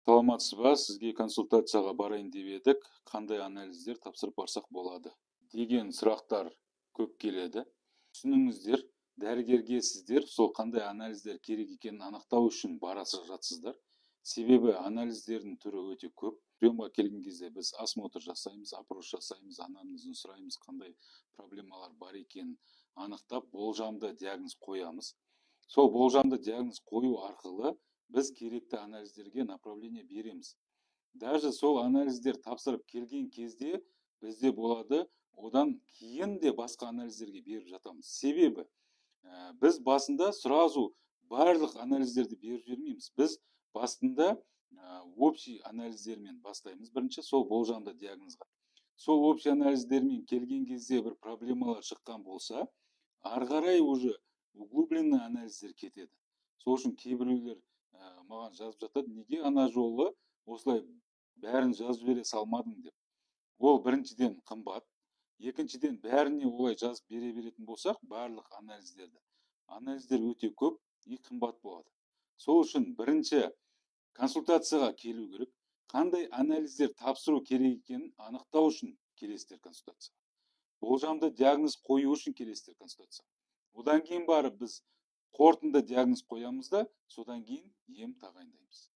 Саламатсыз ба? Сізге консультацияға барайын деп едік. Қандай анализдер тапсырып барсақ болады деген сұрақтар көп келеді. Түсініңіздер, дәрігерге сіздер сол қандай анализдер керек екенін анықтау үшін барасыз жатсыздар. Себебі анализдердің түрі өте көп. Приемға келген кезде біз осмотр жасаймыз, опрос жасаймыз, анамнезін сұраймыз, қандай проблемалар бар екенін анықтап, болжамды диагноз қоямыз. Сол болжамды диагноз қою арқылы біз керекті анализдерге направление береміз. Даже сол анализдер тапсырып келген кезде бізде болады, одан кейін де басқа анализдерге беріп жатамыз. Себебі біз басында сразу барлық анализдерді беріп жібермейміз. Біз басында общий анализдермен бастаймыз. Бірінші сол болжамды диагнозға. Сол общий анализдермен келген кезде бір проблемалар шыққан болса, ары қарай уже углубленный анализдер кетеді. Сол үшін кейбіреулер маған жазып жатады, неге ана жолы осылай бәрін жазып бере салмадың деп. Ол біріншіден қымбат, екіншіден бәріне олай жазып бере беретін болсақ, барлық анализдер өте көп и қымбат болады. Сол үшін бірінші консультацияға келу керек, қандай анализдер тапсыру керек екенін анықтау үшін келесіздер консультацияға. Болжамды диагноз қою үшін келесіздер консультацияға. Одан кейін барып біз қорытынды диагноз қоямыз да, содан кейін ем тағайындаймыз.